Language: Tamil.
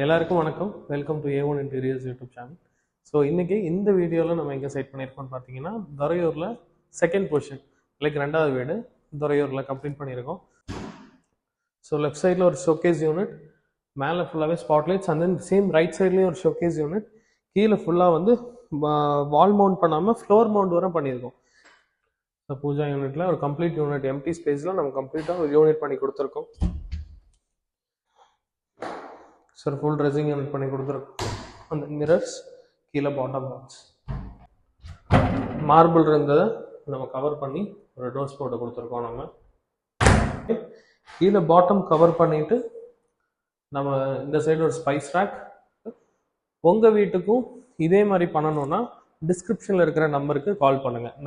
எல்லாருக்கும் வணக்கம். Welcome to A1 Interiors YouTube channel. So இன்றைக்கி இந்த வீடியோவில் நம்ம எங்கே செட் பண்ணியிருக்கோம்னு பார்த்தீங்கன்னா, துறையூரில் செகண்ட் பொசிஷன் ரெண்டாவது வீடு துறையூரில் கம்ப்ளீட் பண்ணியிருக்கோம். ஸோ லெஃப்ட் சைடில் ஒரு ஷோகேஸ் யூனிட், மேலே ஃபுல்லாகவே spotlights, and then same right சைட்லேயும் ஒரு ஷோகேஸ் யூனிட், கீழே ஃபுல்லாக வந்து வால் மவுண்ட் பண்ணாமல் ஃப்ளோர் மவுண்ட் வரை பண்ணியிருக்கோம். ஸோ பூஜா யூனிட்டில் ஒரு கம்ப்ளீட் யூனிட் எம்டி ஸ்பேஸில் நம்ம கம்ப்ளீட்டாக ஒரு யூனிட் பண்ணி கொடுத்துருக்கோம். சார் ஃபுல் ட்ரெஸ்ஸிங் யூனிட் பண்ணி கொடுத்துருக்கோம். அந்த மிரர்ஸ் கீழே பாட்டம் பாக்ஸ் மார்பிள் இருந்ததை நம்ம கவர் பண்ணி ஒரு டோர்ஸ் போட்டு கொடுத்துருக்கோம். நம்ம கீழே பாட்டம் கவர் பண்ணிட்டு நம்ம இந்த சைடு ஒரு ஸ்பைஸ் ரேக். உங்கள் வீட்டுக்கும் இதே மாதிரி பண்ணணும்னா டிஸ்கிரிப்ஷனில் இருக்கிற நம்பருக்கு கால் பண்ணுங்கள்.